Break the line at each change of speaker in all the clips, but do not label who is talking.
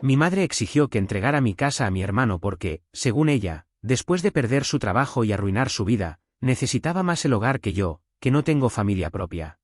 Mi madre exigió que entregara mi casa a mi hermano porque, según ella, después de perder su trabajo y arruinar su vida, necesitaba más el hogar que yo, que no tengo familia propia.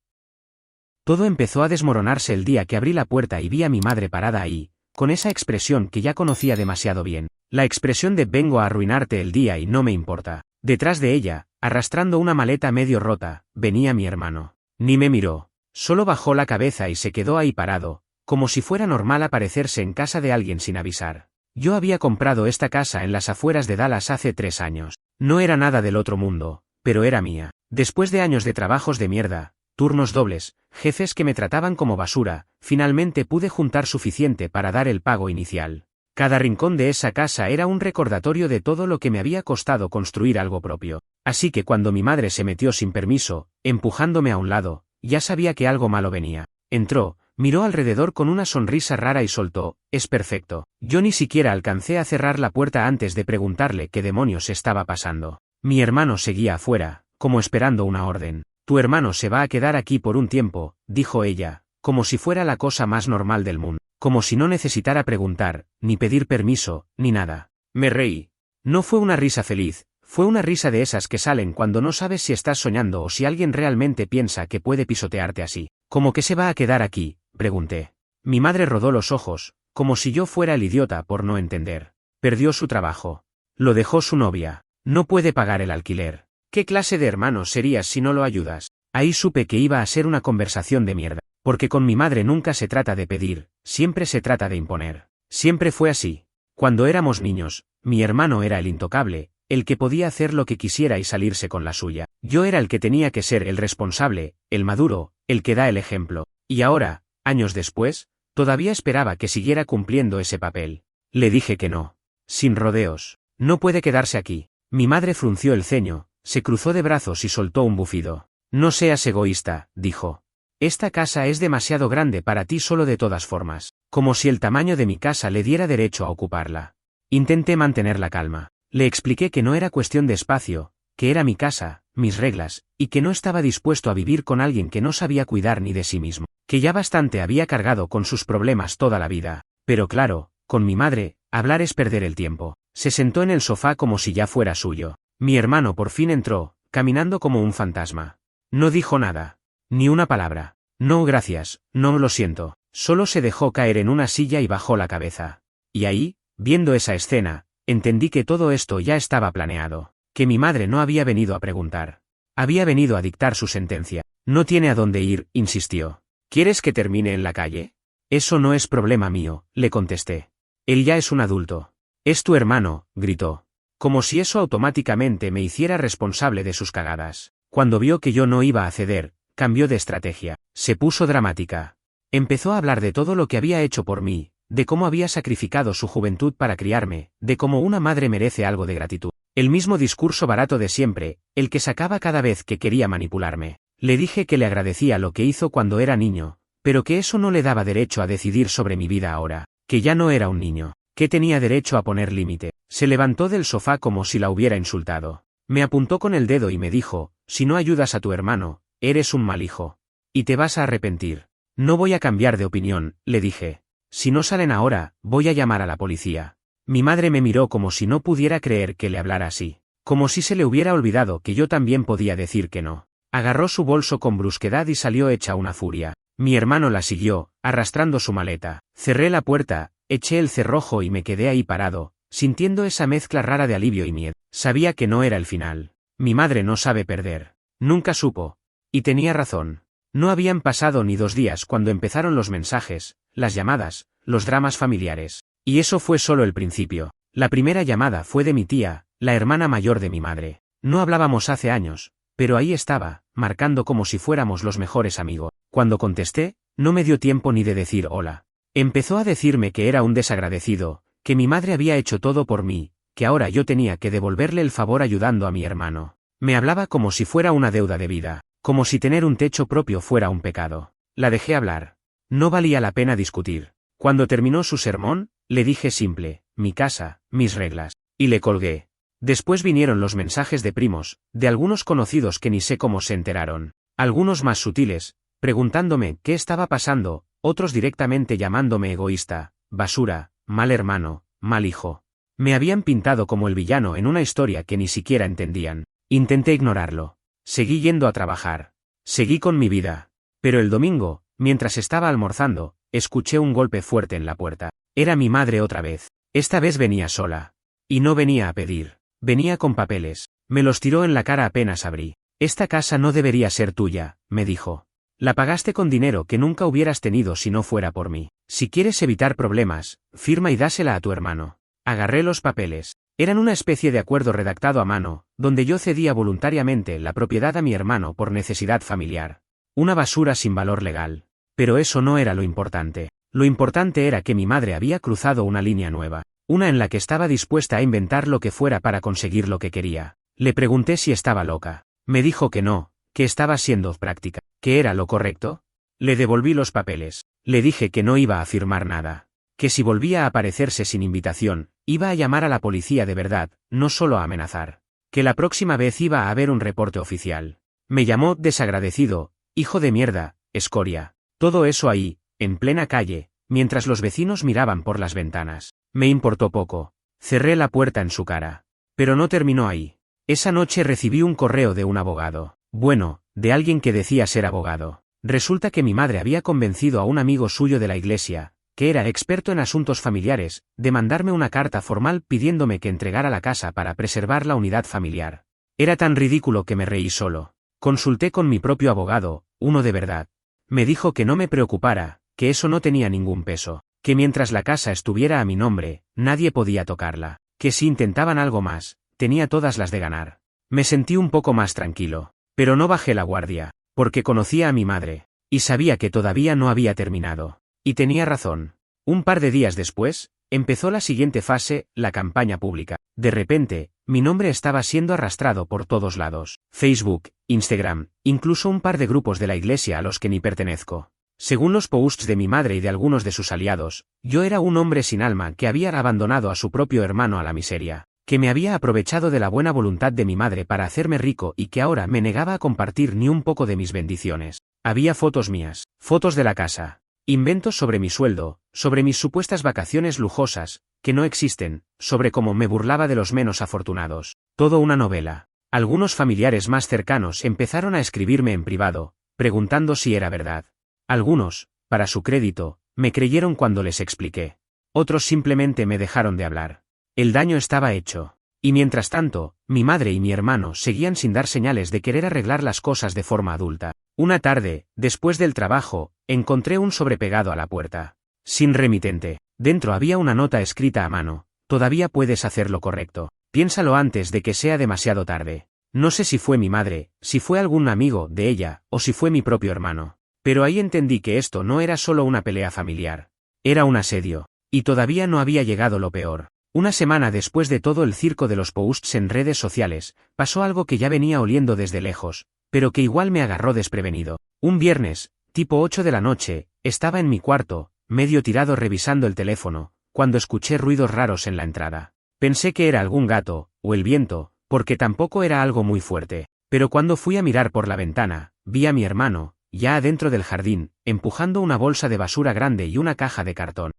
Todo empezó a desmoronarse el día que abrí la puerta y vi a mi madre parada ahí, con esa expresión que ya conocía demasiado bien, la expresión de vengo a arruinarte el día y no me importa. Detrás de ella, arrastrando una maleta medio rota, venía mi hermano. Ni me miró, solo bajó la cabeza y se quedó ahí parado, como si fuera normal aparecerse en casa de alguien sin avisar. Yo había comprado esta casa en las afueras de Dallas hace 3 años. No era nada del otro mundo, pero era mía. Después de años de trabajos de mierda, turnos dobles, jefes que me trataban como basura, finalmente pude juntar suficiente para dar el pago inicial. Cada rincón de esa casa era un recordatorio de todo lo que me había costado construir algo propio. Así que cuando mi madre se metió sin permiso, empujándome a un lado, ya sabía que algo malo venía. Entró, miró alrededor con una sonrisa rara y soltó, es perfecto. Yo ni siquiera alcancé a cerrar la puerta antes de preguntarle qué demonios estaba pasando. Mi hermano seguía afuera, como esperando una orden. Tu hermano se va a quedar aquí por un tiempo, dijo ella, como si fuera la cosa más normal del mundo. Como si no necesitara preguntar, ni pedir permiso, ni nada. Me reí. No fue una risa feliz, fue una risa de esas que salen cuando no sabes si estás soñando o si alguien realmente piensa que puede pisotearte así. ¿Cómo que se va a quedar aquí?, pregunté. Mi madre rodó los ojos, como si yo fuera el idiota por no entender. Perdió su trabajo. Lo dejó su novia. No puede pagar el alquiler. ¿Qué clase de hermano serías si no lo ayudas? Ahí supe que iba a ser una conversación de mierda. Porque con mi madre nunca se trata de pedir, siempre se trata de imponer. Siempre fue así. Cuando éramos niños, mi hermano era el intocable, el que podía hacer lo que quisiera y salirse con la suya. Yo era el que tenía que ser el responsable, el maduro, el que da el ejemplo. Y ahora, años después, todavía esperaba que siguiera cumpliendo ese papel. Le dije que no. Sin rodeos. No puede quedarse aquí. Mi madre frunció el ceño, se cruzó de brazos y soltó un bufido. No seas egoísta, dijo. Esta casa es demasiado grande para ti solo de todas formas, como si el tamaño de mi casa le diera derecho a ocuparla. Intenté mantener la calma. Le expliqué que no era cuestión de espacio, que era mi casa, mis reglas, y que no estaba dispuesto a vivir con alguien que no sabía cuidar ni de sí mismo, que ya bastante había cargado con sus problemas toda la vida. Pero claro, con mi madre, hablar es perder el tiempo. Se sentó en el sofá como si ya fuera suyo. Mi hermano por fin entró, caminando como un fantasma. No dijo nada. Ni una palabra. No gracias, no lo siento. Solo se dejó caer en una silla y bajó la cabeza. Y ahí, viendo esa escena, entendí que todo esto ya estaba planeado. Que mi madre no había venido a preguntar. Había venido a dictar su sentencia. No tiene a dónde ir, insistió. ¿Quieres que termine en la calle? Eso no es problema mío, le contesté. Él ya es un adulto. Es tu hermano, gritó. Como si eso automáticamente me hiciera responsable de sus cagadas. Cuando vio que yo no iba a ceder, cambió de estrategia. Se puso dramática. Empezó a hablar de todo lo que había hecho por mí, de cómo había sacrificado su juventud para criarme, de cómo una madre merece algo de gratitud. El mismo discurso barato de siempre, el que sacaba cada vez que quería manipularme. Le dije que le agradecía lo que hizo cuando era niño, pero que eso no le daba derecho a decidir sobre mi vida ahora, que ya no era un niño, que tenía derecho a poner límite. Se levantó del sofá como si la hubiera insultado. Me apuntó con el dedo y me dijo, si no ayudas a tu hermano, eres un mal hijo. Y te vas a arrepentir. No voy a cambiar de opinión, le dije. Si no salen ahora, voy a llamar a la policía. Mi madre me miró como si no pudiera creer que le hablara así. Como si se le hubiera olvidado que yo también podía decir que no. Agarró su bolso con brusquedad y salió hecha una furia. Mi hermano la siguió, arrastrando su maleta. Cerré la puerta, eché el cerrojo y me quedé ahí parado, sintiendo esa mezcla rara de alivio y miedo. Sabía que no era el final. Mi madre no sabe perder. Nunca supo. Y tenía razón. No habían pasado ni 2 días cuando empezaron los mensajes, las llamadas, los dramas familiares. Y eso fue solo el principio. La primera llamada fue de mi tía, la hermana mayor de mi madre. No hablábamos hace años, pero ahí estaba, marcando como si fuéramos los mejores amigos. Cuando contesté, no me dio tiempo ni de decir hola. Empezó a decirme que era un desagradecido, que mi madre había hecho todo por mí, que ahora yo tenía que devolverle el favor ayudando a mi hermano. Me hablaba como si fuera una deuda de vida, como si tener un techo propio fuera un pecado. La dejé hablar. No valía la pena discutir. Cuando terminó su sermón, le dije simple, mi casa, mis reglas, y le colgué. Después vinieron los mensajes de primos, de algunos conocidos que ni sé cómo se enteraron, algunos más sutiles, preguntándome qué estaba pasando, otros directamente llamándome egoísta, basura, mal hermano, mal hijo. Me habían pintado como el villano en una historia que ni siquiera entendían. Intenté ignorarlo. Seguí yendo a trabajar. Seguí con mi vida. Pero el domingo, mientras estaba almorzando, escuché un golpe fuerte en la puerta. Era mi madre otra vez. Esta vez venía sola. Y no venía a pedir. Venía con papeles. Me los tiró en la cara apenas abrí. Esta casa no debería ser tuya, me dijo. La pagaste con dinero que nunca hubieras tenido si no fuera por mí. Si quieres evitar problemas, firma y dásela a tu hermano. Agarré los papeles. Eran una especie de acuerdo redactado a mano, donde yo cedía voluntariamente la propiedad a mi hermano por necesidad familiar. Una basura sin valor legal. Pero eso no era lo importante. Lo importante era que mi madre había cruzado una línea nueva. Una en la que estaba dispuesta a inventar lo que fuera para conseguir lo que quería. Le pregunté si estaba loca. Me dijo que no, que estaba siendo práctica. ¿Que era lo correcto? Le devolví los papeles. Le dije que no iba a firmar nada. Que si volvía a aparecerse sin invitación, iba a llamar a la policía de verdad, no solo a amenazar. Que la próxima vez iba a haber un reporte oficial. Me llamó desagradecido, hijo de mierda, escoria. Todo eso ahí, en plena calle, mientras los vecinos miraban por las ventanas. Me importó poco. Cerré la puerta en su cara. Pero no terminó ahí. Esa noche recibí un correo de un abogado. Bueno, de alguien que decía ser abogado. Resulta que mi madre había convencido a un amigo suyo de la iglesia, que era experto en asuntos familiares, de mandarme una carta formal pidiéndome que entregara la casa para preservar la unidad familiar. Era tan ridículo que me reí solo. Consulté con mi propio abogado, uno de verdad. Me dijo que no me preocupara, que eso no tenía ningún peso, que mientras la casa estuviera a mi nombre, nadie podía tocarla, que si intentaban algo más, tenía todas las de ganar. Me sentí un poco más tranquilo, pero no bajé la guardia, porque conocía a mi madre, y sabía que todavía no había terminado. Y tenía razón. Un par de días después, empezó la siguiente fase, la campaña pública. De repente, mi nombre estaba siendo arrastrado por todos lados. Facebook, Instagram, incluso un par de grupos de la iglesia a los que ni pertenezco. Según los posts de mi madre y de algunos de sus aliados, yo era un hombre sin alma que había abandonado a su propio hermano a la miseria, que me había aprovechado de la buena voluntad de mi madre para hacerme rico y que ahora me negaba a compartir ni un poco de mis bendiciones. Había fotos mías, fotos de la casa. Inventos sobre mi sueldo, sobre mis supuestas vacaciones lujosas, que no existen, sobre cómo me burlaba de los menos afortunados. Todo una novela. Algunos familiares más cercanos empezaron a escribirme en privado, preguntando si era verdad. Algunos, para su crédito, me creyeron cuando les expliqué. Otros simplemente me dejaron de hablar. El daño estaba hecho. Y mientras tanto, mi madre y mi hermano seguían sin dar señales de querer arreglar las cosas de forma adulta. Una tarde, después del trabajo, encontré un sobre pegado a la puerta. Sin remitente. Dentro había una nota escrita a mano. Todavía puedes hacer lo correcto. Piénsalo antes de que sea demasiado tarde. No sé si fue mi madre, si fue algún amigo de ella, o si fue mi propio hermano. Pero ahí entendí que esto no era solo una pelea familiar. Era un asedio. Y todavía no había llegado lo peor. Una semana después de todo el circo de los posts en redes sociales, pasó algo que ya venía oliendo desde lejos, pero que igual me agarró desprevenido. Un viernes, tipo 8 de la noche, estaba en mi cuarto, medio tirado revisando el teléfono, cuando escuché ruidos raros en la entrada. Pensé que era algún gato, o el viento, porque tampoco era algo muy fuerte. Pero cuando fui a mirar por la ventana, vi a mi hermano, ya adentro del jardín, empujando una bolsa de basura grande y una caja de cartón.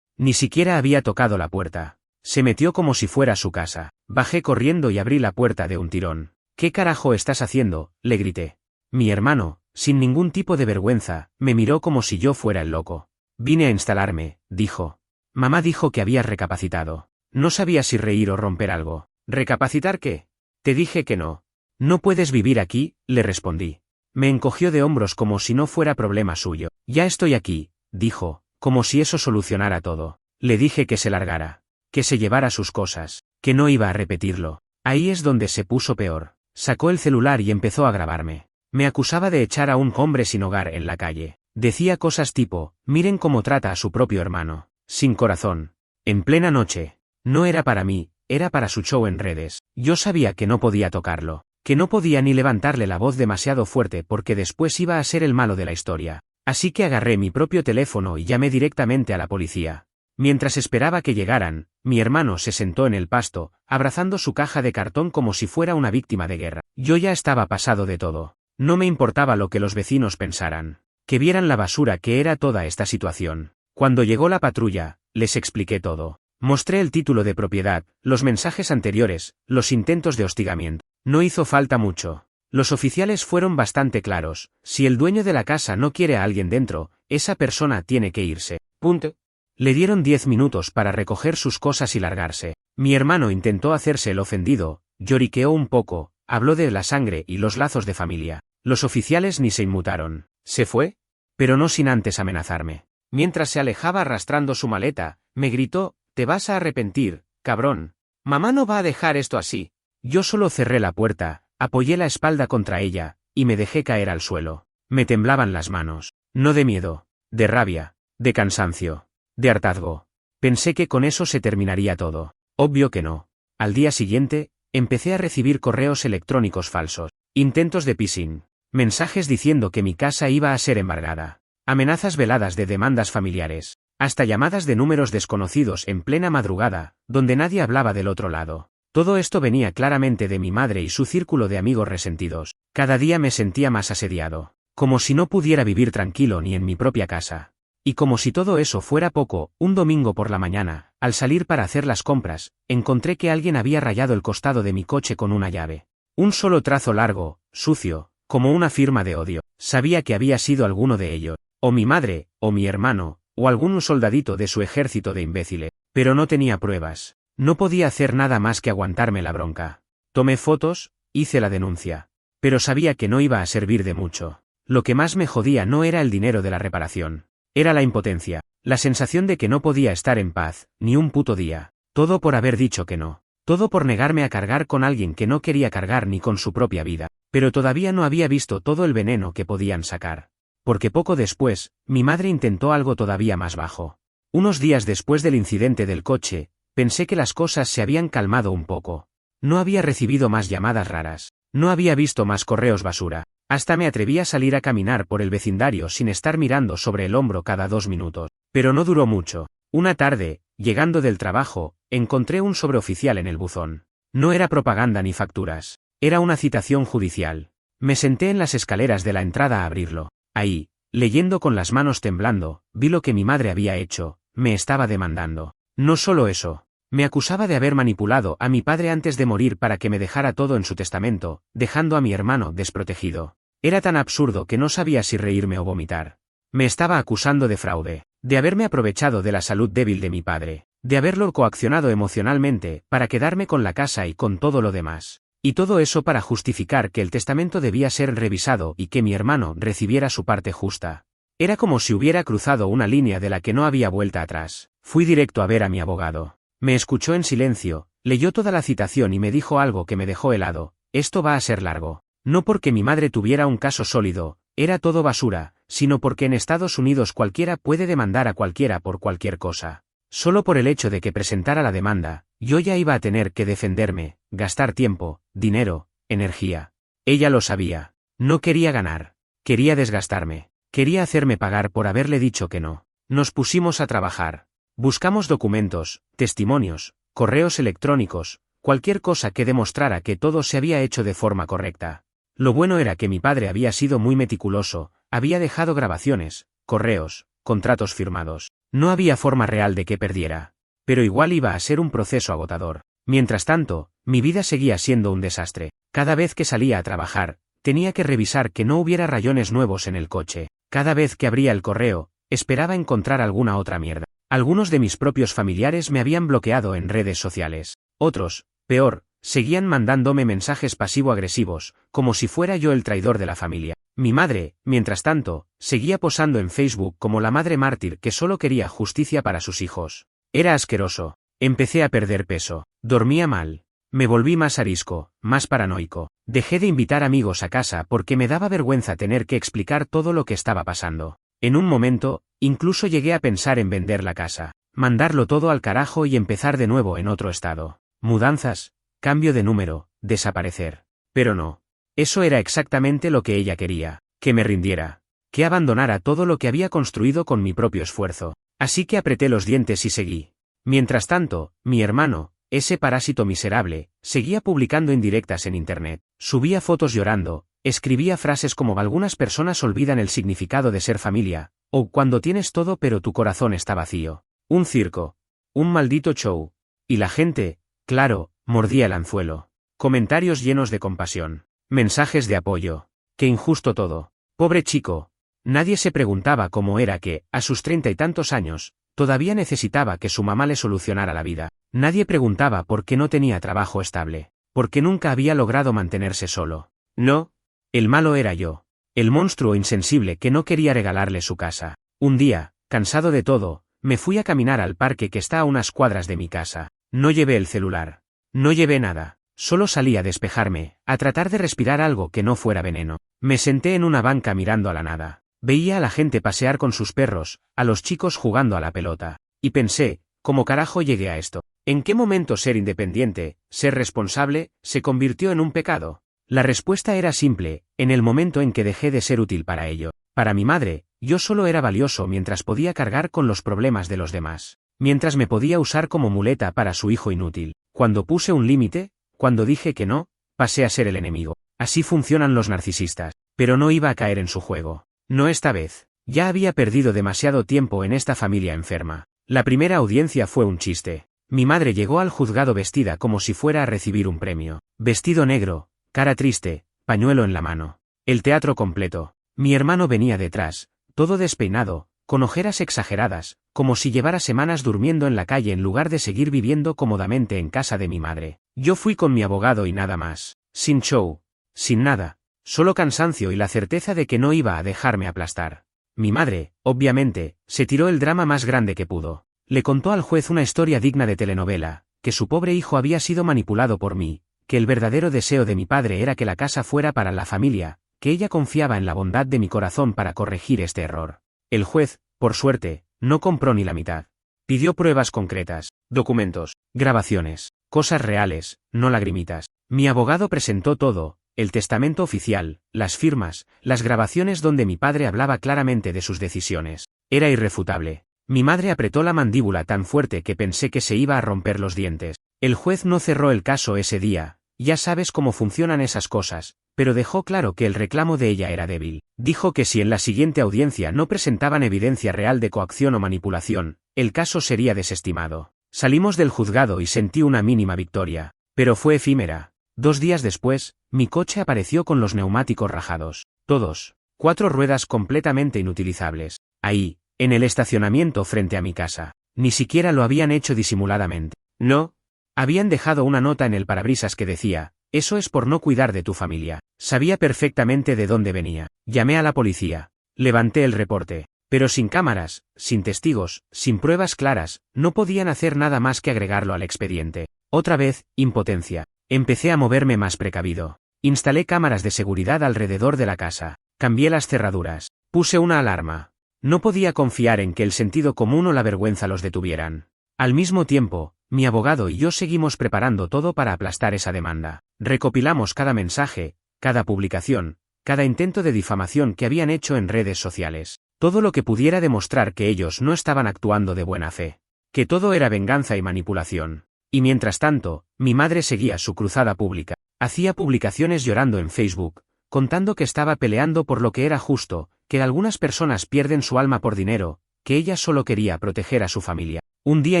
Ni siquiera había tocado la puerta. Se metió como si fuera su casa. Bajé corriendo y abrí la puerta de un tirón. ¿Qué carajo estás haciendo?, le grité. Mi hermano, sin ningún tipo de vergüenza, me miró como si yo fuera el loco. Vine a instalarme, dijo. Mamá dijo que habías recapacitado. No sabía si reír o romper algo. ¿Recapacitar qué? Te dije que no. No puedes vivir aquí, le respondí. Me encogió de hombros como si no fuera problema suyo. Ya estoy aquí, dijo, como si eso solucionara todo. Le dije que se largara, que se llevara sus cosas, que no iba a repetirlo. Ahí es donde se puso peor. Sacó el celular y empezó a grabarme. Me acusaba de echar a un hombre sin hogar en la calle. Decía cosas tipo, miren cómo trata a su propio hermano. Sin corazón. En plena noche. No era para mí, era para su show en redes. Yo sabía que no podía tocarlo, que no podía ni levantarle la voz demasiado fuerte porque después iba a ser el malo de la historia. Así que agarré mi propio teléfono y llamé directamente a la policía. Mientras esperaba que llegaran, mi hermano se sentó en el pasto, abrazando su caja de cartón como si fuera una víctima de guerra. Yo ya estaba pasado de todo. No me importaba lo que los vecinos pensaran. Que vieran la basura que era toda esta situación. Cuando llegó la patrulla, les expliqué todo. Mostré el título de propiedad, los mensajes anteriores, los intentos de hostigamiento. No hizo falta mucho. Los oficiales fueron bastante claros. Si el dueño de la casa no quiere a alguien dentro, esa persona tiene que irse. Punto. Le dieron 10 minutos para recoger sus cosas y largarse. Mi hermano intentó hacerse el ofendido, lloriqueó un poco, habló de la sangre y los lazos de familia. Los oficiales ni se inmutaron. ¿Se fue? Pero no sin antes amenazarme. Mientras se alejaba arrastrando su maleta, me gritó: «Te vas a arrepentir, cabrón. Mamá no va a dejar esto así». Yo solo cerré la puerta, apoyé la espalda contra ella, y me dejé caer al suelo. Me temblaban las manos. No de miedo, de rabia, de cansancio, de hartazgo. Pensé que con eso se terminaría todo. Obvio que no. Al día siguiente, empecé a recibir correos electrónicos falsos, intentos de phishing, mensajes diciendo que mi casa iba a ser embargada, amenazas veladas de demandas familiares, hasta llamadas de números desconocidos en plena madrugada, donde nadie hablaba del otro lado. Todo esto venía claramente de mi madre y su círculo de amigos resentidos. Cada día me sentía más asediado, como si no pudiera vivir tranquilo ni en mi propia casa. Y como si todo eso fuera poco, un domingo por la mañana, al salir para hacer las compras, encontré que alguien había rayado el costado de mi coche con una llave. Un solo trazo largo, sucio, como una firma de odio. Sabía que había sido alguno de ellos, o mi madre, o mi hermano, o algún soldadito de su ejército de imbéciles, pero no tenía pruebas. No podía hacer nada más que aguantarme la bronca. Tomé fotos, hice la denuncia. Pero sabía que no iba a servir de mucho. Lo que más me jodía no era el dinero de la reparación. Era la impotencia, la sensación de que no podía estar en paz, ni un puto día. Todo por haber dicho que no. Todo por negarme a cargar con alguien que no quería cargar ni con su propia vida. Pero todavía no había visto todo el veneno que podían sacar. Porque poco después, mi madre intentó algo todavía más bajo. Unos días después del incidente del coche, pensé que las cosas se habían calmado un poco. No había recibido más llamadas raras. No había visto más correos basura. Hasta me atreví a salir a caminar por el vecindario sin estar mirando sobre el hombro cada 2 minutos. Pero no duró mucho. Una tarde, llegando del trabajo, encontré un sobreoficial en el buzón. No era propaganda ni facturas. Era una citación judicial. Me senté en las escaleras de la entrada a abrirlo. Ahí, leyendo con las manos temblando, vi lo que mi madre había hecho. Me estaba demandando. No solo eso. Me acusaba de haber manipulado a mi padre antes de morir para que me dejara todo en su testamento, dejando a mi hermano desprotegido. Era tan absurdo que no sabía si reírme o vomitar. Me estaba acusando de fraude, de haberme aprovechado de la salud débil de mi padre, de haberlo coaccionado emocionalmente para quedarme con la casa y con todo lo demás. Y todo eso para justificar que el testamento debía ser revisado y que mi hermano recibiera su parte justa. Era como si hubiera cruzado una línea de la que no había vuelta atrás. Fui directo a ver a mi abogado. Me escuchó en silencio, leyó toda la citación y me dijo algo que me dejó helado: esto va a ser largo. No porque mi madre tuviera un caso sólido, era todo basura, sino porque en Estados Unidos cualquiera puede demandar a cualquiera por cualquier cosa. Solo por el hecho de que presentara la demanda, yo ya iba a tener que defenderme, gastar tiempo, dinero, energía. Ella lo sabía. No quería ganar. Quería desgastarme. Quería hacerme pagar por haberle dicho que no. Nos pusimos a trabajar. Buscamos documentos, testimonios, correos electrónicos, cualquier cosa que demostrara que todo se había hecho de forma correcta. Lo bueno era que mi padre había sido muy meticuloso, había dejado grabaciones, correos, contratos firmados. No había forma real de que perdiera. Pero igual iba a ser un proceso agotador. Mientras tanto, mi vida seguía siendo un desastre. Cada vez que salía a trabajar, tenía que revisar que no hubiera rayones nuevos en el coche. Cada vez que abría el correo, esperaba encontrar alguna otra mierda. Algunos de mis propios familiares me habían bloqueado en redes sociales. Otros, peor, seguían mandándome mensajes pasivo-agresivos, como si fuera yo el traidor de la familia. Mi madre, mientras tanto, seguía posando en Facebook como la madre mártir que solo quería justicia para sus hijos. Era asqueroso. Empecé a perder peso. Dormía mal. Me volví más arisco, más paranoico. Dejé de invitar amigos a casa porque me daba vergüenza tener que explicar todo lo que estaba pasando. En un momento, incluso llegué a pensar en vender la casa, mandarlo todo al carajo y empezar de nuevo en otro estado. Mudanzas, cambio de número, desaparecer. Pero no. Eso era exactamente lo que ella quería, que me rindiera, que abandonara todo lo que había construido con mi propio esfuerzo. Así que apreté los dientes y seguí. Mientras tanto, mi hermano, ese parásito miserable, seguía publicando indirectas en internet. Subía fotos llorando, escribía frases como algunas personas olvidan el significado de ser familia, o cuando tienes todo pero tu corazón está vacío. Un circo. Un maldito show. Y la gente, claro, mordía el anzuelo. Comentarios llenos de compasión. Mensajes de apoyo. Qué injusto todo. Pobre chico. Nadie se preguntaba cómo era que, a sus 30 y tantos años, todavía necesitaba que su mamá le solucionara la vida. Nadie preguntaba por qué no tenía trabajo estable. Por qué nunca había logrado mantenerse solo. No. El malo era yo. El monstruo insensible que no quería regalarle su casa. Un día, cansado de todo, me fui a caminar al parque que está a unas cuadras de mi casa. No llevé el celular. No llevé nada. Solo salí a despejarme, a tratar de respirar algo que no fuera veneno. Me senté en una banca mirando a la nada. Veía a la gente pasear con sus perros, a los chicos jugando a la pelota. Y pensé, ¿cómo carajo llegué a esto? ¿En qué momento ser independiente, ser responsable, se convirtió en un pecado? La respuesta era simple, en el momento en que dejé de ser útil para ello. Para mi madre, yo solo era valioso mientras podía cargar con los problemas de los demás. Mientras me podía usar como muleta para su hijo inútil. Cuando puse un límite, cuando dije que no, pasé a ser el enemigo. Así funcionan los narcisistas. Pero no iba a caer en su juego. No esta vez. Ya había perdido demasiado tiempo en esta familia enferma. La primera audiencia fue un chiste. Mi madre llegó al juzgado vestida como si fuera a recibir un premio. Vestido negro, cara triste, pañuelo en la mano. El teatro completo. Mi hermano venía detrás, todo despeinado, con ojeras exageradas, como si llevara semanas durmiendo en la calle en lugar de seguir viviendo cómodamente en casa de mi madre. Yo fui con mi abogado y nada más. Sin show. Sin nada. Solo cansancio y la certeza de que no iba a dejarme aplastar. Mi madre, obviamente, se tiró el drama más grande que pudo. Le contó al juez una historia digna de telenovela, que su pobre hijo había sido manipulado por mí, que el verdadero deseo de mi padre era que la casa fuera para la familia, que ella confiaba en la bondad de mi corazón para corregir este error. El juez, por suerte, no compró ni la mitad. Pidió pruebas concretas, documentos, grabaciones, cosas reales, no lagrimitas. Mi abogado presentó todo, el testamento oficial, las firmas, las grabaciones donde mi padre hablaba claramente de sus decisiones. Era irrefutable. Mi madre apretó la mandíbula tan fuerte que pensé que se iba a romper los dientes. El juez no cerró el caso ese día, ya sabes cómo funcionan esas cosas, pero dejó claro que el reclamo de ella era débil. Dijo que si en la siguiente audiencia no presentaban evidencia real de coacción o manipulación, el caso sería desestimado. Salimos del juzgado y sentí una mínima victoria, pero fue efímera. 2 días después, mi coche apareció con los neumáticos rajados. Todos. 4 ruedas completamente inutilizables. Ahí, en el estacionamiento frente a mi casa. Ni siquiera lo habían hecho disimuladamente. No. Habían dejado una nota en el parabrisas que decía, eso es por no cuidar de tu familia. Sabía perfectamente de dónde venía. Llamé a la policía. Levanté el reporte. Pero sin cámaras, sin testigos, sin pruebas claras, no podían hacer nada más que agregarlo al expediente. Otra vez, impotencia. Empecé a moverme más precavido. Instalé cámaras de seguridad alrededor de la casa. Cambié las cerraduras. Puse una alarma. No podía confiar en que el sentido común o la vergüenza los detuvieran. Al mismo tiempo, mi abogado y yo seguimos preparando todo para aplastar esa demanda. Recopilamos cada mensaje, cada publicación, cada intento de difamación que habían hecho en redes sociales. Todo lo que pudiera demostrar que ellos no estaban actuando de buena fe. Que todo era venganza y manipulación. Y mientras tanto, mi madre seguía su cruzada pública. Hacía publicaciones llorando en Facebook, contando que estaba peleando por lo que era justo, que algunas personas pierden su alma por dinero, que ella solo quería proteger a su familia. Un día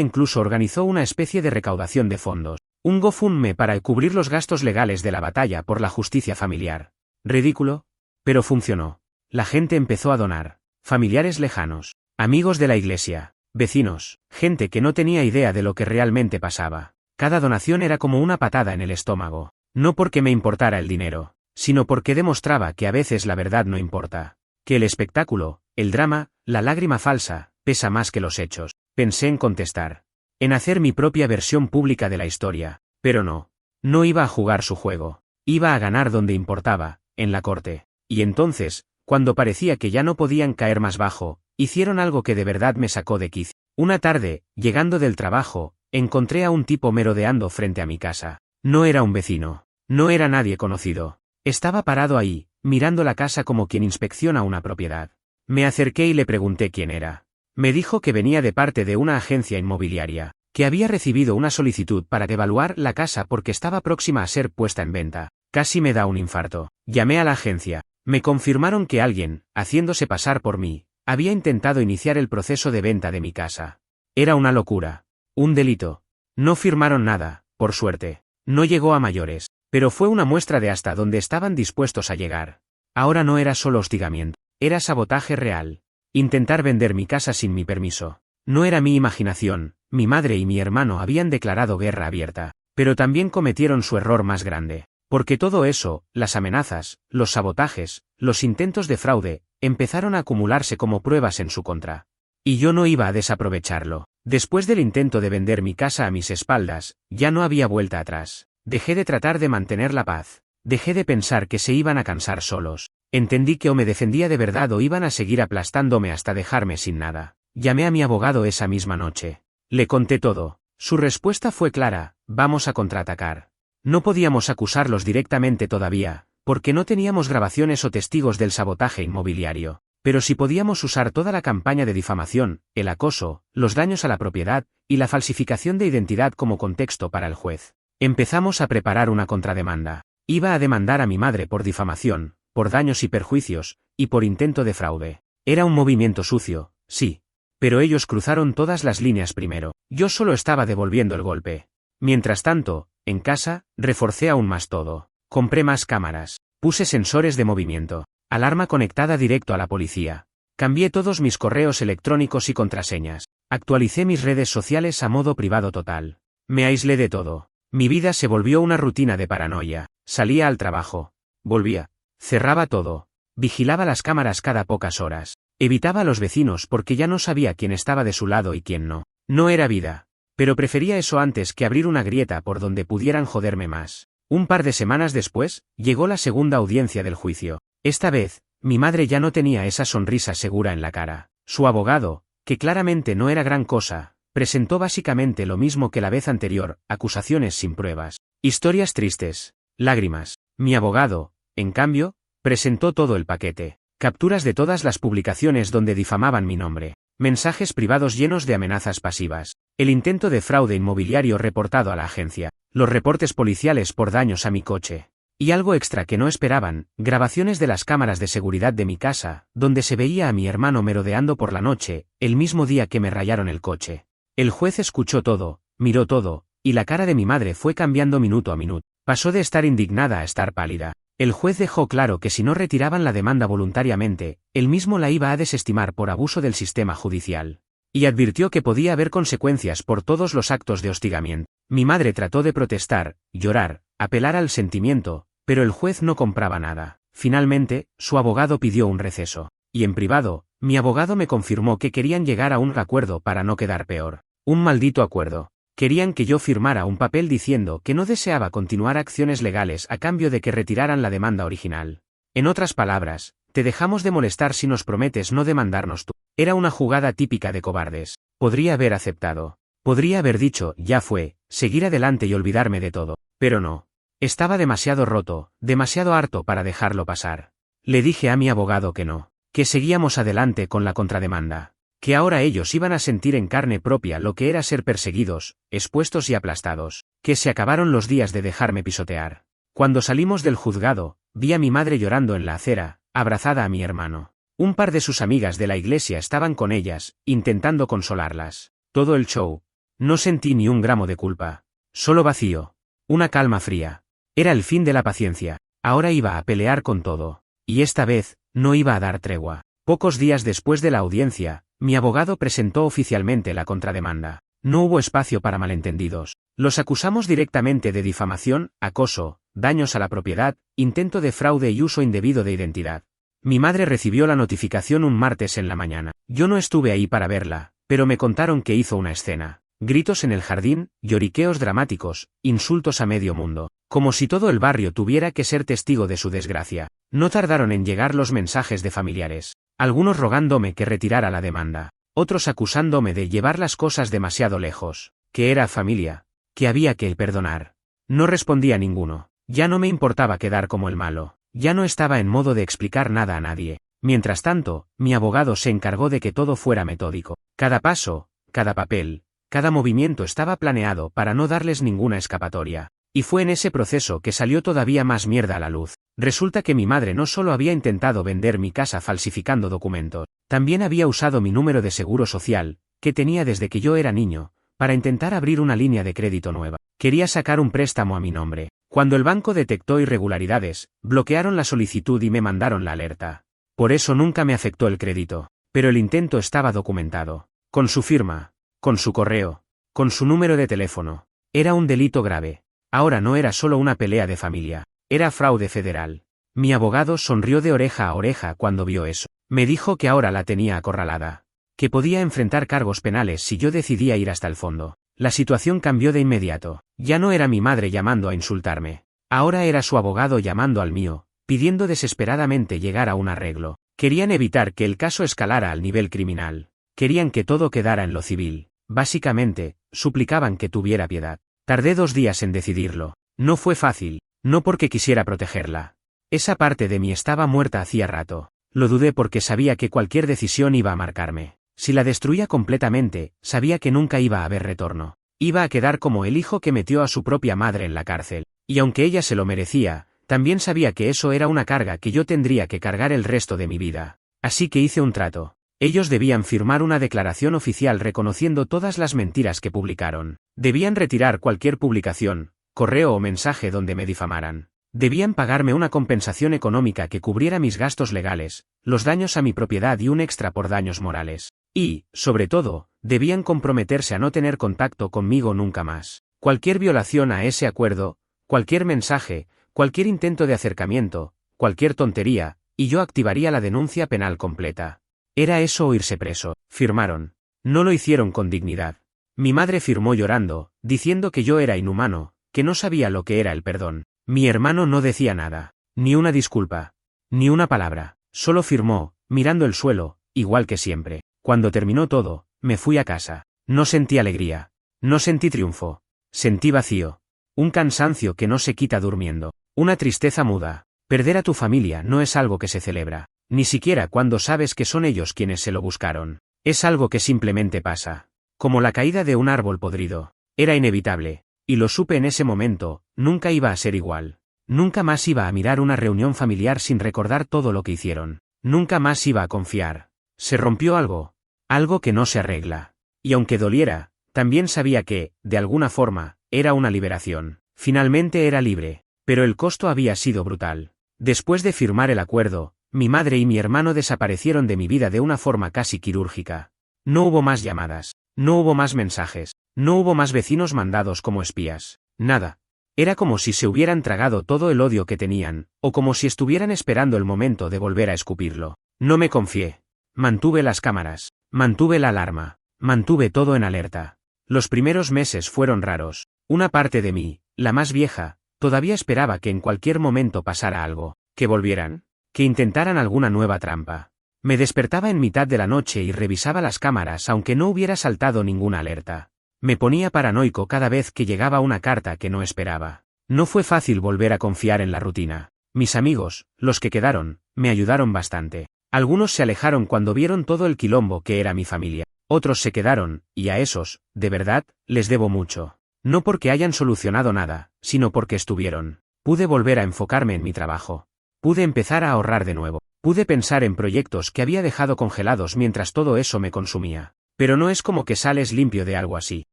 incluso organizó una especie de recaudación de fondos, un GoFundMe para cubrir los gastos legales de la batalla por la justicia familiar. Ridículo, pero funcionó. La gente empezó a donar. Familiares lejanos, amigos de la iglesia, vecinos, gente que no tenía idea de lo que realmente pasaba. Cada donación era como una patada en el estómago. No porque me importara el dinero, sino porque demostraba que a veces la verdad no importa. Que el espectáculo, el drama, la lágrima falsa, pesa más que los hechos. Pensé en contestar. En hacer mi propia versión pública de la historia. Pero no. No iba a jugar su juego. Iba a ganar donde importaba, en la corte. Y entonces, cuando parecía que ya no podían caer más bajo, hicieron algo que de verdad me sacó de quicio. Una tarde, llegando del trabajo, encontré a un tipo merodeando frente a mi casa. No era un vecino. No era nadie conocido. Estaba parado ahí, mirando la casa como quien inspecciona una propiedad. Me acerqué y le pregunté quién era. Me dijo que venía de parte de una agencia inmobiliaria, que había recibido una solicitud para evaluar la casa porque estaba próxima a ser puesta en venta. Casi me da un infarto. Llamé a la agencia. Me confirmaron que alguien, haciéndose pasar por mí, había intentado iniciar el proceso de venta de mi casa. Era una locura. Un delito. No firmaron nada, por suerte. No llegó a mayores, pero fue una muestra de hasta dónde estaban dispuestos a llegar. Ahora no era solo hostigamiento, era sabotaje real. Intentar vender mi casa sin mi permiso. No era mi imaginación, mi madre y mi hermano habían declarado guerra abierta, pero también cometieron su error más grande. Porque todo eso, las amenazas, los sabotajes, los intentos de fraude, empezaron a acumularse como pruebas en su contra. Y yo no iba a desaprovecharlo. Después del intento de vender mi casa a mis espaldas, ya no había vuelta atrás. Dejé de tratar de mantener la paz. Dejé de pensar que se iban a cansar solos. Entendí que o me defendía de verdad o iban a seguir aplastándome hasta dejarme sin nada. Llamé a mi abogado esa misma noche. Le conté todo. Su respuesta fue clara: vamos a contraatacar. No podíamos acusarlos directamente todavía, porque no teníamos grabaciones o testigos del sabotaje inmobiliario. Pero sí podíamos usar toda la campaña de difamación, el acoso, los daños a la propiedad, y la falsificación de identidad como contexto para el juez. Empezamos a preparar una contrademanda. Iba a demandar a mi madre por difamación, por daños y perjuicios, y por intento de fraude. Era un movimiento sucio, sí. Pero ellos cruzaron todas las líneas primero. Yo solo estaba devolviendo el golpe. Mientras tanto, en casa, reforcé aún más todo. Compré más cámaras. Puse sensores de movimiento. Alarma conectada directo a la policía. Cambié todos mis correos electrónicos y contraseñas. Actualicé mis redes sociales a modo privado total. Me aislé de todo. Mi vida se volvió una rutina de paranoia. Salía al trabajo. Volvía. Cerraba todo. Vigilaba las cámaras cada pocas horas. Evitaba a los vecinos porque ya no sabía quién estaba de su lado y quién no. No era vida. Pero prefería eso antes que abrir una grieta por donde pudieran joderme más. Un par de semanas después, llegó la segunda audiencia del juicio. Esta vez, mi madre ya no tenía esa sonrisa segura en la cara. Su abogado, que claramente no era gran cosa, presentó básicamente lo mismo que la vez anterior: acusaciones sin pruebas, historias tristes, lágrimas. Mi abogado, en cambio, presentó todo el paquete: capturas de todas las publicaciones donde difamaban mi nombre, mensajes privados llenos de amenazas pasivas, el intento de fraude inmobiliario reportado a la agencia, los reportes policiales por daños a mi coche. Y algo extra que no esperaban: grabaciones de las cámaras de seguridad de mi casa, donde se veía a mi hermano merodeando por la noche, el mismo día que me rayaron el coche. El juez escuchó todo, miró todo, y la cara de mi madre fue cambiando minuto a minuto. Pasó de estar indignada a estar pálida. El juez dejó claro que si no retiraban la demanda voluntariamente, él mismo la iba a desestimar por abuso del sistema judicial. Y advirtió que podía haber consecuencias por todos los actos de hostigamiento. Mi madre trató de protestar, llorar, apelar al sentimiento, pero el juez no compraba nada. Finalmente, su abogado pidió un receso. Y en privado, mi abogado me confirmó que querían llegar a un acuerdo para no quedar peor. Un maldito acuerdo. Querían que yo firmara un papel diciendo que no deseaba continuar acciones legales a cambio de que retiraran la demanda original. En otras palabras, te dejamos de molestar si nos prometes no demandarnos tú. Era una jugada típica de cobardes. Podría haber aceptado. Podría haber dicho: ya fue, seguir adelante y olvidarme de todo. Pero no. Estaba demasiado roto, demasiado harto para dejarlo pasar. Le dije a mi abogado que no, que seguíamos adelante con la contrademanda, que ahora ellos iban a sentir en carne propia lo que era ser perseguidos, expuestos y aplastados, que se acabaron los días de dejarme pisotear. Cuando salimos del juzgado, vi a mi madre llorando en la acera, abrazada a mi hermano. Un par de sus amigas de la iglesia estaban con ellas, intentando consolarlas. Todo el show. No sentí ni un gramo de culpa. Solo vacío. Una calma fría. Era el fin de la paciencia. Ahora iba a pelear con todo. Y esta vez, no iba a dar tregua. Pocos días después de la audiencia, mi abogado presentó oficialmente la contrademanda. No hubo espacio para malentendidos. Los acusamos directamente de difamación, acoso, daños a la propiedad, intento de fraude y uso indebido de identidad. Mi madre recibió la notificación un martes en la mañana. Yo no estuve ahí para verla, pero me contaron que hizo una escena. Gritos en el jardín, lloriqueos dramáticos, insultos a medio mundo. Como si todo el barrio tuviera que ser testigo de su desgracia. No tardaron en llegar los mensajes de familiares. Algunos rogándome que retirara la demanda. Otros acusándome de llevar las cosas demasiado lejos. Que era familia. Que había que perdonar. No respondí a ninguno. Ya no me importaba quedar como el malo. Ya no estaba en modo de explicar nada a nadie. Mientras tanto, mi abogado se encargó de que todo fuera metódico. Cada paso, cada papel, cada movimiento estaba planeado para no darles ninguna escapatoria. Y fue en ese proceso que salió todavía más mierda a la luz. Resulta que mi madre no solo había intentado vender mi casa falsificando documentos, también había usado mi número de seguro social, que tenía desde que yo era niño, para intentar abrir una línea de crédito nueva. Quería sacar un préstamo a mi nombre. Cuando el banco detectó irregularidades, bloquearon la solicitud y me mandaron la alerta. Por eso nunca me afectó el crédito, pero el intento estaba documentado. Con su firma, con su correo, con su número de teléfono. Era un delito grave. Ahora no era solo una pelea de familia, era fraude federal. Mi abogado sonrió de oreja a oreja cuando vio eso. Me dijo que ahora la tenía acorralada, que podía enfrentar cargos penales si yo decidía ir hasta el fondo. La situación cambió de inmediato. Ya no era mi madre llamando a insultarme. Ahora era su abogado llamando al mío, pidiendo desesperadamente llegar a un arreglo. Querían evitar que el caso escalara al nivel criminal. Querían que todo quedara en lo civil. Básicamente, suplicaban que tuviera piedad. Tardé 2 días en decidirlo. No fue fácil, no porque quisiera protegerla. Esa parte de mí estaba muerta hacía rato. Lo dudé porque sabía que cualquier decisión iba a marcarme. Si la destruía completamente, sabía que nunca iba a haber retorno. Iba a quedar como el hijo que metió a su propia madre en la cárcel. Y aunque ella se lo merecía, también sabía que eso era una carga que yo tendría que cargar el resto de mi vida. Así que hice un trato. Ellos debían firmar una declaración oficial reconociendo todas las mentiras que publicaron. Debían retirar cualquier publicación, correo o mensaje donde me difamaran. Debían pagarme una compensación económica que cubriera mis gastos legales, los daños a mi propiedad y un extra por daños morales. Y, sobre todo, debían comprometerse a no tener contacto conmigo nunca más. Cualquier violación a ese acuerdo, cualquier mensaje, cualquier intento de acercamiento, cualquier tontería, y yo activaría la denuncia penal completa. Era eso o irse preso. Firmaron. No lo hicieron con dignidad. Mi madre firmó llorando, diciendo que yo era inhumano, que no sabía lo que era el perdón. Mi hermano no decía nada, ni una disculpa, ni una palabra, solo firmó, mirando el suelo, igual que siempre. Cuando terminó todo, me fui a casa. No sentí alegría, no sentí triunfo, sentí vacío, un cansancio que no se quita durmiendo, una tristeza muda. Perder a tu familia no es algo que se celebra, ni siquiera cuando sabes que son ellos quienes se lo buscaron. Es algo que simplemente pasa, como la caída de un árbol podrido. Era inevitable. Y lo supe en ese momento, nunca iba a ser igual. Nunca más iba a mirar una reunión familiar sin recordar todo lo que hicieron. Nunca más iba a confiar. Se rompió algo. Algo que no se arregla. Y aunque doliera, también sabía que, de alguna forma, era una liberación. Finalmente era libre. Pero el costo había sido brutal. Después de firmar el acuerdo, mi madre y mi hermano desaparecieron de mi vida de una forma casi quirúrgica. No hubo más llamadas. No hubo más mensajes. No hubo más vecinos mandados como espías. Nada. Era como si se hubieran tragado todo el odio que tenían, o como si estuvieran esperando el momento de volver a escupirlo. No me confié. Mantuve las cámaras. Mantuve la alarma. Mantuve todo en alerta. Los primeros meses fueron raros. Una parte de mí, la más vieja, todavía esperaba que en cualquier momento pasara algo. Que volvieran. Que intentaran alguna nueva trampa. Me despertaba en mitad de la noche y revisaba las cámaras aunque no hubiera saltado ninguna alerta. Me ponía paranoico cada vez que llegaba una carta que no esperaba. No fue fácil volver a confiar en la rutina. Mis amigos, los que quedaron, me ayudaron bastante. Algunos se alejaron cuando vieron todo el quilombo que era mi familia. Otros se quedaron, y a esos, de verdad, les debo mucho. No porque hayan solucionado nada, sino porque estuvieron. Pude volver a enfocarme en mi trabajo. Pude empezar a ahorrar de nuevo. Pude pensar en proyectos que había dejado congelados mientras todo eso me consumía. Pero no es como que sales limpio de algo así.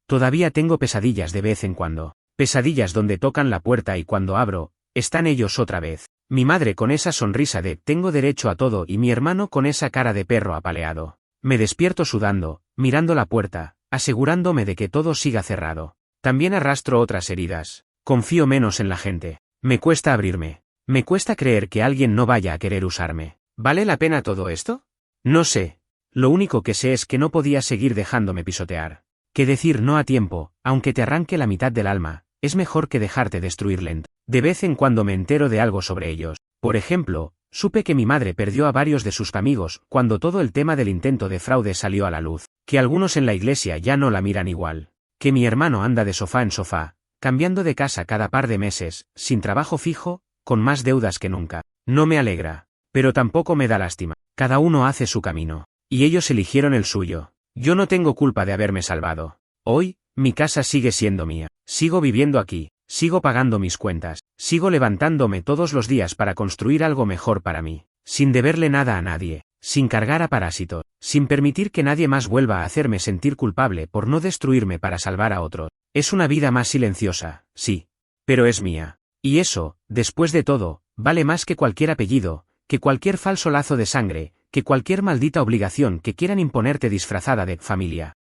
Todavía tengo pesadillas de vez en cuando. Pesadillas donde tocan la puerta y cuando abro, están ellos otra vez. Mi madre con esa sonrisa de tengo derecho a todo y mi hermano con esa cara de perro apaleado. Me despierto sudando, mirando la puerta, asegurándome de que todo siga cerrado. También arrastro otras heridas. Confío menos en la gente. Me cuesta abrirme. Me cuesta creer que alguien no vaya a querer usarme. ¿Vale la pena todo esto? No sé. Lo único que sé es que no podía seguir dejándome pisotear. Que decir no a tiempo, aunque te arranque la mitad del alma, es mejor que dejarte destruir lento. De vez en cuando me entero de algo sobre ellos. Por ejemplo, supe que mi madre perdió a varios de sus amigos cuando todo el tema del intento de fraude salió a la luz. Que algunos en la iglesia ya no la miran igual. Que mi hermano anda de sofá en sofá, cambiando de casa cada par de meses, sin trabajo fijo, con más deudas que nunca. No me alegra. Pero tampoco me da lástima. Cada uno hace su camino. Y ellos eligieron el suyo. Yo no tengo culpa de haberme salvado. Hoy, mi casa sigue siendo mía. Sigo viviendo aquí. Sigo pagando mis cuentas. Sigo levantándome todos los días para construir algo mejor para mí. Sin deberle nada a nadie. sin cargar a parásitos, sin permitir que nadie más vuelva a hacerme sentir culpable por no destruirme para salvar a otros. Es una vida más silenciosa, sí, pero es mía. Y eso, después de todo, vale más que cualquier apellido, que cualquier falso lazo de sangre, que cualquier maldita obligación que quieran imponerte disfrazada de familia.